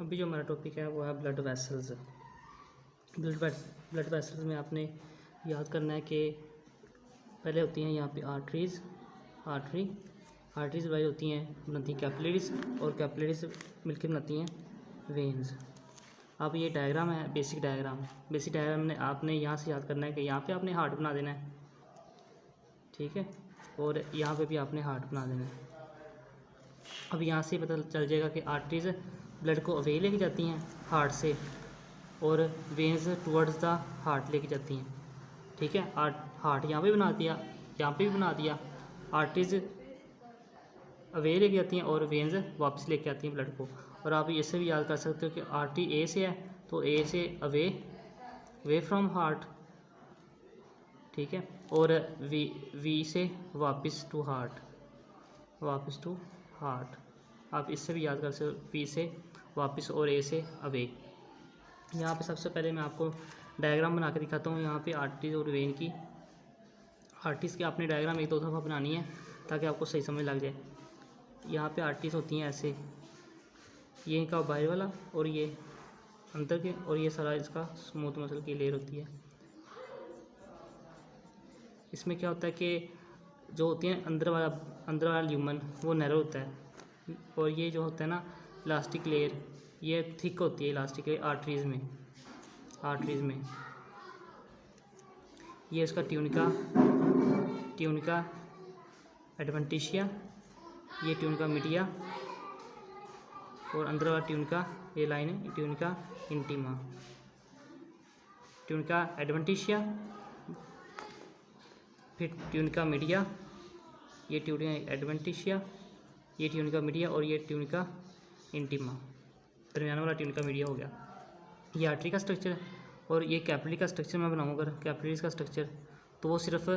अभी जो हमारा टॉपिक है वो है ब्लड वेसल्स। ब्लड वेसल्स में आपने याद करना है कि पहले होती हैं यहाँ पे आर्टरीज वाइज होती हैं, बनती हैं कैपिलरीज, और कैपिलरीज मिलकर बनाती हैं वेन्स। अब ये डायग्राम है, बेसिक डायग्राम में आपने यहाँ से याद करना है कि यहाँ पे आपने हार्ट बना देना है, ठीक है, और यहाँ पे भी आपने हार्ट बना देना है। अब यहाँ से पता चल जाएगा कि आर्टरीज ब्लड को अवे लेके जाती हैं हार्ट से, और वेन्स टुवर्ड्स द हार्ट लेके जाती हैं, ठीक है। हार्ट यहाँ पे बना दिया, यहाँ पे भी बना दिया, आर्टरीज अवे लेके जाती हैं और वेन्स वापस लेके आती हैं ब्लड को। और आप इससे भी याद कर सकते हो कि आर्टरी ए से है तो ए से अवे फ्रॉम हार्ट, ठीक है, और वी से वापस टू हार्ट। आप इससे भी याद कर सकते हो, वी से वापस और ए से अवे। यहाँ पे सबसे पहले मैं आपको डायग्राम बना के दिखाता हूँ। यहाँ पे आर्टरीज और वेन की, आर्टरीज की आपने डायग्राम एक दो दफ़ा बनानी है ताकि आपको सही समझ लग जाए। यहाँ पे आर्टरीज होती हैं ऐसे, ये इनका बाहर वाला और ये अंदर के, और ये सारा इसका स्मूथ मसल की लेयर होती है। इसमें क्या होता है कि जो होती है अंदर वाला ल्यूमन वो नैरो होता है, और ये जो होता है ना इलास्टिक लेयर, ये थिक होती है इलास्टिक लेयर आर्टरीज में। ये इसका ट्यूनिका एडवेंटिशिया, ये ट्यूनिका मीडिया, और अंदर वाला ट्यूनिका, ये लाइन है ट्यूनिका इंटीमा। ट्यूनिका एडवेंटिशिया, फिर ट्यूनिका मीडिया, ये ट्यूनिका एडवेंटिशिया, ये ट्यूनिका मीडिया, और ये ट्यूनिका इंटीमा, दरमियाना वाला ट्यूनिका मीडिया हो गया। ये आर्टरी का स्ट्रक्चर है, और ये कैपिलरी का स्ट्रक्चर मैं बनाऊंगा। अगर कैपिलरीज का स्ट्रक्चर तो वो सिर्फ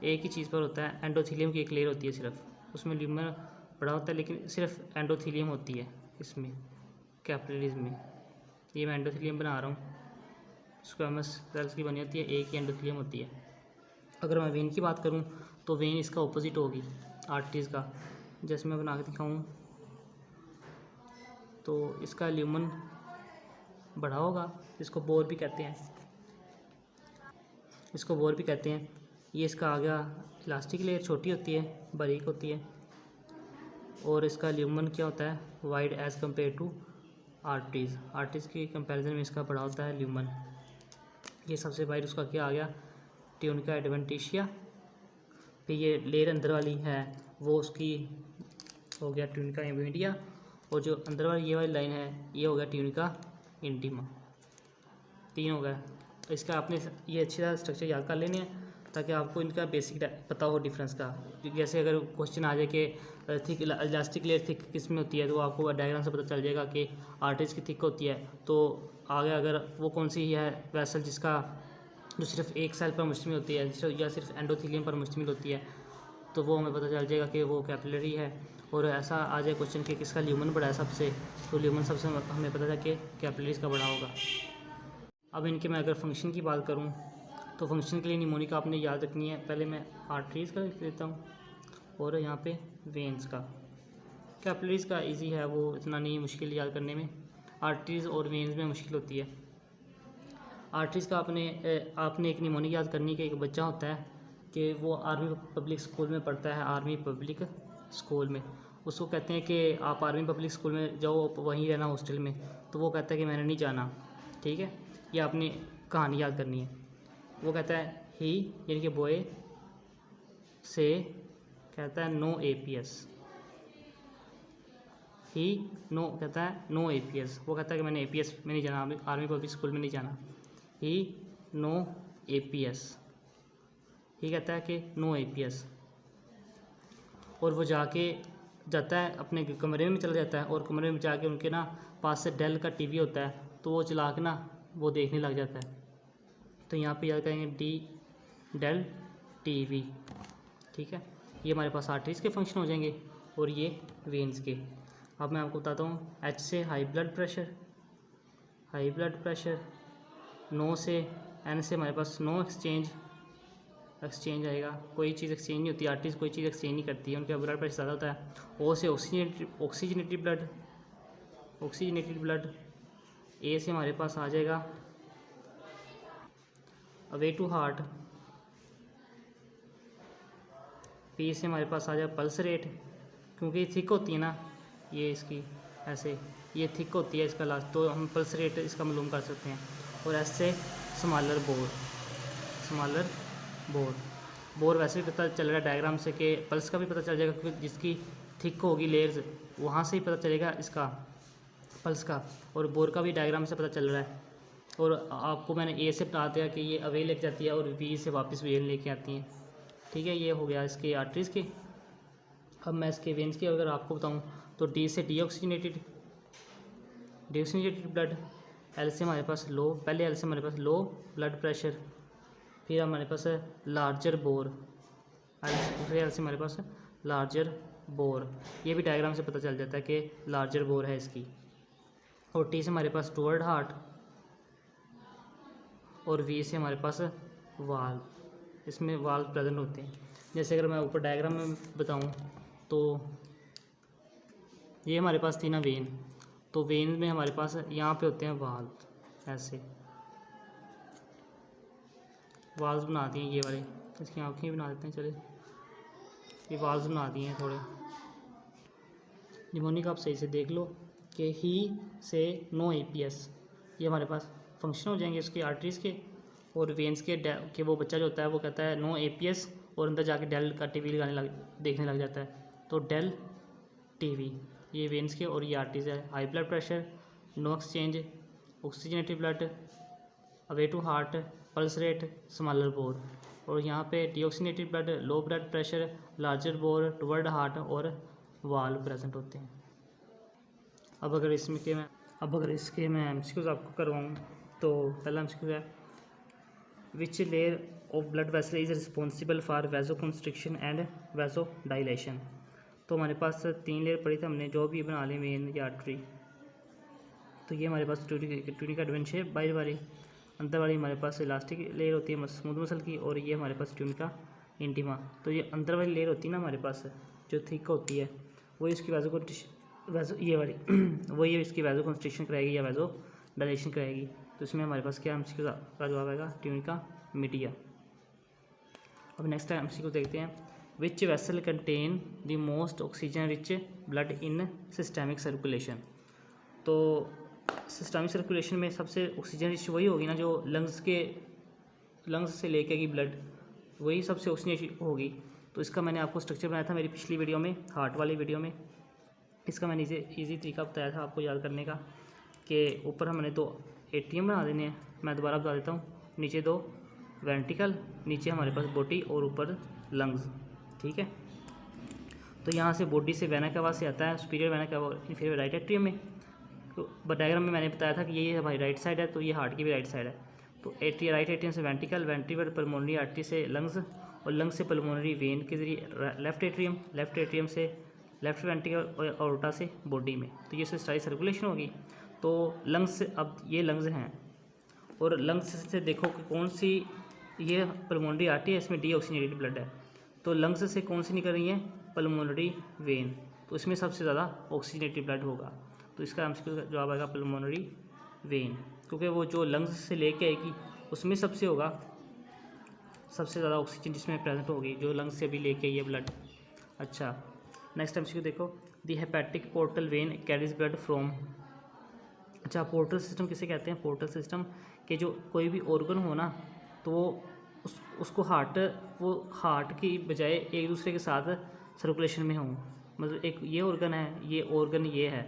एक ही चीज़ पर होता है, एंडोथीलियम की एक लेयर होती है सिर्फ, उसमें ल्यूमन बड़ा होता है लेकिन सिर्फ एंडोथीलियम होती है इसमें कैपिलरीज में। ये मैं एंडोथीलियम बना रहा हूँ, स्क्वैमस सेल्स की बनी होती है, एक ही एंडोथीलियम होती है। अगर मैं वेन की बात करूँ तो वेन इसका ऑपोजिट होगी आर्टरीज का, जैसे मैं बना के दिखाऊँ तो इसका ल्यूमन बड़ा होगा, इसको बोर भी कहते हैं, ये इसका आ गया इलास्टिक लेयर छोटी होती है, बारीक होती है, और इसका ल्यूमन क्या होता है wide as compare to arteries के कंपैरिजन में इसका बड़ा होता है ल्यूमन। ये सबसे वाइड उसका क्या आ गया ट्यूनिका एडवेंटिशिया। फिर ये लेयर अंदर वाली है वो उसकी हो गया ट्यूनिका मीडिया, और जो अंदर वाली ये वाली लाइन है ये हो गया ट्यूनिका इंटीमा। 3 हो गया। तो इसका आपने ये अच्छी तरह स्ट्रक्चर याद कर लेने हैं ताकि आपको इनका बेसिक पता हो डिफरेंस का। जैसे अगर क्वेश्चन आ जाए कि थिक इलास्टिक लेयर थिक किस में होती है तो आपको डायग्राम से पता चल जाएगा कि आर्टरीज की थिक होती है। तो आगे अगर वो कौन सी है वेसल जिसका जो सिर्फ एक सेल पर मुश्तमिल होती है या सिर्फ एंडोथीलियम पर मुश्तमिल होती है तो वो हमें पता चल जाएगा कि वो कैपिलरी है। और ऐसा आ जाए क्वेश्चन कि किसका ल्यूमन बड़ा है सबसे, तो ल्यूमन सबसे हमें पता था कि कैपिलरीज का बड़ा होगा। अब इनके मैं अगर फंक्शन की बात करूं तो फंक्शन के लिए निमोनिक आपने याद रखनी है। पहले मैं आर्टरीज का लिख देता हूं और यहाँ पे वेन्स का। कैपिलरीज का इजी है, वो इतना नहीं मुश्किल याद करने में, आर्टरीज और वेन्स में मुश्किल होती है। आर्टरीज का आपने एक निमोनिक याद करनी कि एक बच्चा होता है कि वो आर्मी पब्लिक स्कूल में पढ़ता है, आर्मी पब्लिक स्कूल में। उसको कहते हैं कि आप आर्मी पब्लिक स्कूल में जाओ, वहीं रहना हॉस्टल में, तो वो कहता है कि मैंने नहीं जाना, ठीक है। ये आपने कहानी याद करनी है। वो कहता है ही यानी कि बॉय से कहता है नो APS, ही नो कहता है नो APS, वो कहता है कि मैंने APS में नहीं जाना, आर्मी पब्लिक स्कूल में नहीं जाना। ही नो APS, ही कहता है कि नो APS, और वो जाता है अपने कमरे में चला जाता है, और कमरे में जाके उनके ना पास से डेल का टीवी होता है तो वो चला के ना वो देखने लग जाता है। तो यहाँ पे याद करेंगे डेल टीवी, ठीक है। ये हमारे पास आर्टरीज के फंक्शन हो जाएंगे और ये वेन्स के। अब मैं आपको बताता हूँ H से हाई ब्लड प्रेशर, नो से N से हमारे पास नो एक्सचेंज आएगा, कोई चीज़ एक्सचेंज नहीं होती, आर्टरीज कोई चीज़ एक्सचेंज नहीं करती है, उनका ब्लड प्रेशर ज़्यादा होता है। O से ऑक्सीजनेटेड ब्लड, ए से हमारे पास आ जाएगा अवे टू हार्ट, पी से हमारे पास आ जाएगा पल्स रेट, क्योंकि ये थिक होती है ना, ये इसकी ऐसे ये थिक होती है इसका लास्ट, तो हम पल्स रेट इसका मालूम कर सकते हैं। और ऐसे smaller bore, smaller bore, bore वैसे भी पता चल रहा है डायग्राम से कि पल्स का भी पता चल जाएगा, क्योंकि जिसकी थिक होगी लेयर्स वहाँ से ही पता चलेगा इसका पल्स का, और बोर का भी डायग्राम से पता चल रहा है। और आपको मैंने ए से बता दिया कि ये अवे लेके जाती है और वी से वापस वेन लेके आती हैं। ठीक है, ये हो गया इसके आर्टरीज़ के। अब मैं इसके वेन्स की अगर आपको बताऊं तो डी से डीऑक्सीजनेटेड ब्लड, एल से हमारे पास लो, पहले एल से हमारे पास लो ब्लड प्रेशर, फिर हमारे पास है लार्जर बोर, दूसरे एल से हमारे पास लार्जर बोर, ये भी डायग्राम से पता चल जाता है कि लार्जर बोर है इसकी। और टी से हमारे पास टुवर्ड हार्ट, और वी से हमारे पास वाल्व, इसमें वाल्व प्रेजेंट होते हैं। जैसे अगर मैं ऊपर डायग्राम में बताऊं तो ये हमारे पास थी ना वेन, तो वेन में हमारे पास यहाँ पे होते हैं वाल्व, ऐसे वाल्व बना दिए ये वाले, इसकी आँखें बना देते हैं, चले ये वाल्व बना दिए हैं थोड़े। निमोनिक आप सही से देख लो कि ही से नो एपीएस, ये हमारे पास फंक्शन हो जाएंगे उसकी आर्टरीज़ के और वेन्स के वो बच्चा जो होता है वो कहता है नो एपीएस, और अंदर जाके डेल का टीवी देखने लग जाता है, तो डेल टीवी, ये वेन्स के और ये आर्टरीज़ है। High blood pressure, no exchange, oxygenated blood, away to heart, pulse rate, smaller bore, और यहाँ पे deoxygenated blood, low blood pressure, larger bore, toward heart और वाल्व प्रेजेंट होते हैं। अब अगर इसके मैं एमसीक्यूज आपको करवाऊँ तो पहला एमसीक्यू है which layer of blood vessel is responsible for vaso constriction and vaso dilation. तो हमारे पास 3 लेयर पड़ी थी हमने, जो भी बना ली वेन या आर्टरी। तो ये हमारे पास ट्यूनिका एडवेंट शेप बाहर वाली, अंदर वाली हमारे पास इलास्टिक लेयर होती है स्मूथ मसल की, और ये हमारे पास ट्यूनिका इंटीमा। तो ये अंदर वाली लेयर होती है ना हमारे पास जो थिक होती है, वो इसकी वैसो ये वाली वो ये इसकी वैसो कंस्ट्रिक्शन कराएगी या वैसो डायलेशन कराएगी। तो इसमें हमारे पास क्या एमसीक्यू का जवाब आएगा ट्यूनिका मीडिया। अब नेक्स्ट एमसीक्यू देखते हैं, which vessel contain the most oxygen rich blood in systemic circulation. तो सिस्टमिक सर्कुलेशन में सबसे ऑक्सीजन रिच वही होगी ना जो लंग्स से लेके की ब्लड, वही सबसे ऑक्सीजन होगी। तो इसका मैंने आपको स्ट्रक्चर बनाया था मेरी पिछली वीडियो में, हार्ट वाली वीडियो में। इसका मैंने ईजी तरीका बताया था आपको याद करने का कि ऊपर हमने 2 एट्रियम बना देने हैं। मैं दोबारा बता देता हूँ, नीचे 2 वेंट्रिकल, नीचे हमारे पास बॉडी और ऊपर लंग्स। ठीक है, तो यहाँ से बॉडी से वेना कैवा से आता है superior vena cava inferior right atrium में। तो डायग्राम में मैंने बताया था कि ये हमारी राइट साइड है, तो ये हार्ट की भी राइट साइड है। तो राइट एट्रियम से वेंट्रिकल, वेंट्रिकल पल्मोनरी आर्टरी से लंग्स, और लंग्स से पल्मोनरी वेन के जरिए लेफ्ट एट्रियम से लेफ्ट वेंट्रिकल और ऑर्टा से बॉडी में। तो ये सारी सर्कुलेशन होगी। तो लंग्स, अब ये लंग्स हैं और लंग्स से देखो कि कौन सी, ये पल्मोनरी आर्टरी है, इसमें डीऑक्सीजनेटेड ब्लड है। तो लंग्स से कौन सी निकल रही है, पल्मोनरी वेन, तो इसमें सबसे ज़्यादा ऑक्सीजनेटेड ब्लड होगा। तो इसका एमसीक्यू का जवाब आएगा पल्मोनरी वेन, क्योंकि वो जो लंग्स से लेके आएगी उसमें सबसे ज़्यादा ऑक्सीजन जिसमें प्रेजेंट होगी, जो लंग्स से भी लेके आई है ब्लड। अच्छा, नेक्स्ट एमसीक्यू देखो, the hepatic portal vein carries blood from. अच्छा, पोर्टल सिस्टम किसे कहते हैं? पोर्टल सिस्टम के जो कोई भी ऑर्गन हो ना, तो उसको हार्ट की बजाय एक दूसरे के साथ सर्कुलेशन में हो। मतलब एक ये ऑर्गन है, ये ऑर्गन ये है,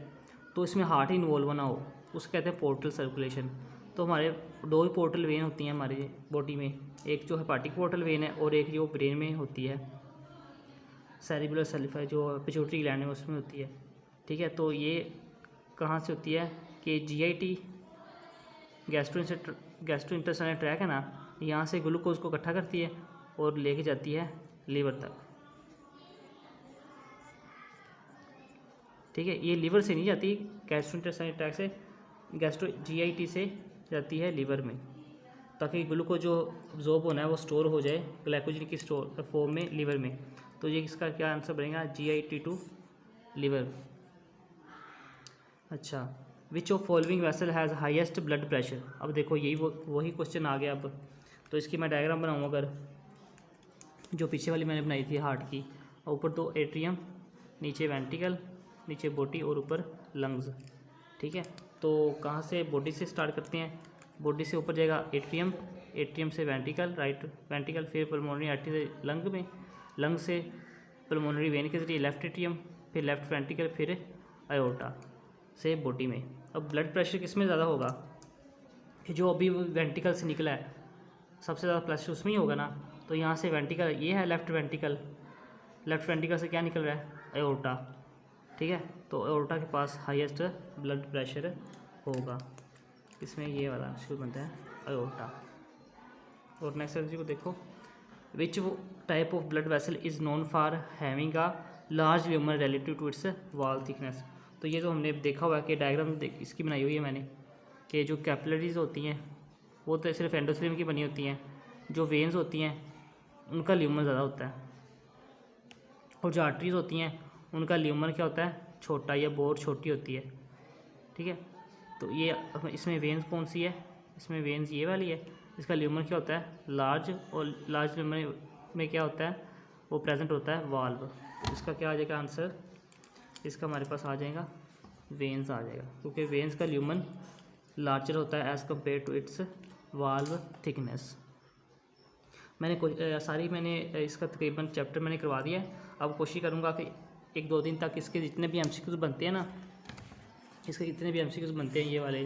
तो इसमें हार्ट इन्वॉल्व ना हो, उसको कहते हैं पोर्टल सर्कुलेशन। तो हमारे 2 ही पोर्टल वेन होती हैं हमारी बॉडी में, एक जो हेपाटिक पोर्टल वेन है और एक जो ब्रेन में होती है सेरिबुलर सेलिफाई, जो पिट्यूटरी ग्लैंड है उसमें होती है। ठीक है, तो ये कहाँ से होती है कि GIT गैस्ट्रोइंटेस्टाइनल ट्रैक है ना, यहाँ से ग्लूकोज को इकट्ठा करती है और लेके जाती है लीवर तक। ठीक है, ये लीवर से नहीं जाती, गैस्ट्रोइंटेस्टाइनल ट्रैक से GIT से जाती है लीवर में, ताकि ग्लूकोज जो अब्जॉर्ब होना है वो स्टोर हो जाए ग्लाइकोजन की स्टोर फॉर्म में लीवर में। तो ये इसका क्या आंसर बनेगा, GIT टू लीवर। अच्छा, which of following vessel has highest blood pressure. अब देखो यही वही क्वेश्चन आ गया। अब तो इसकी मैं डायग्राम बनाऊँ अगर, जो पीछे वाली मैंने बनाई थी हार्ट की, ऊपर तो एट्रियम, नीचे वेंट्रिकल, नीचे बॉडी और ऊपर लंग्स। ठीक है, तो कहाँ से बॉडी से स्टार्ट करते हैं, बॉडी से ऊपर जाएगा एट्रियम, एट्रियम से वेंट्रिकल, राइट वेंट्रिकल, फिर पल्मोनरी आर्टरी से लंग में, लंग से पल्मोनरी वेन के जरिए लेफ्ट एट्रियम, फिर लेफ्ट वेंट्रिकल, फिर आयोर्टा से बॉडी में। अब ब्लड प्रेशर किस में ज़्यादा होगा, जो अभी वेंट्रिकल से निकला है सबसे ज़्यादा प्रेशर उसमें ही होगा ना। तो यहाँ से वेंट्रिकल, ये है लेफ्ट वेंट्रिकल, लेफ्ट वेंट्रिकल से क्या निकल रहा है, आयोर्टा। ठीक है, तो आयोर्टा के पास हाईएस्ट ब्लड प्रेशर होगा, इसमें ये वाला शुरू बनता है आयोर्टा। और नेक्स्ट एनर्जी को देखो, which type of blood vessel is known for having a large lumen relative to its wall thickness. तो ये तो हमने देखा हुआ है कि डायग्राम इसकी बनाई हुई है मैंने, कि जो कैपिलरीज होती हैं वो तो सिर्फ एंडोथेलियम की बनी होती हैं, जो वेन्स होती हैं उनका ल्यूमन ज़्यादा होता है, और जो आर्टरीज होती हैं उनका ल्यूमन क्या होता है, छोटा या बोर छोटी होती है। ठीक है, तो ये इसमें वेन्स कौन सी है, इसमें वेन्स ये वाली है, इसका ल्यूमन क्या होता है, लार्ज, और लार्ज ल्यूमन में क्या होता है, वो प्रेजेंट होता है वाल्व। इसका क्या आ जाएगा आंसर, इसका हमारे पास आ जाएगा वेन्स आ जाएगा, क्योंकि वेन्स का ल्यूमन लार्जर होता है as compare to its valve thickness. मैंने इसका तकरीबन चैप्टर मैंने करवा दिया है। अब कोशिश करूँगा कि 1-2 दिन तक इसके जितने भी MCQs बनते हैं ना, इसके जितने भी MCQs बनते हैं ये वाले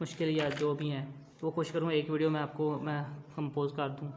मुश्किल या जो भी हैं, वो कोशिश करूँगा एक वीडियो में आपको मैं कंपोज कर दूँ।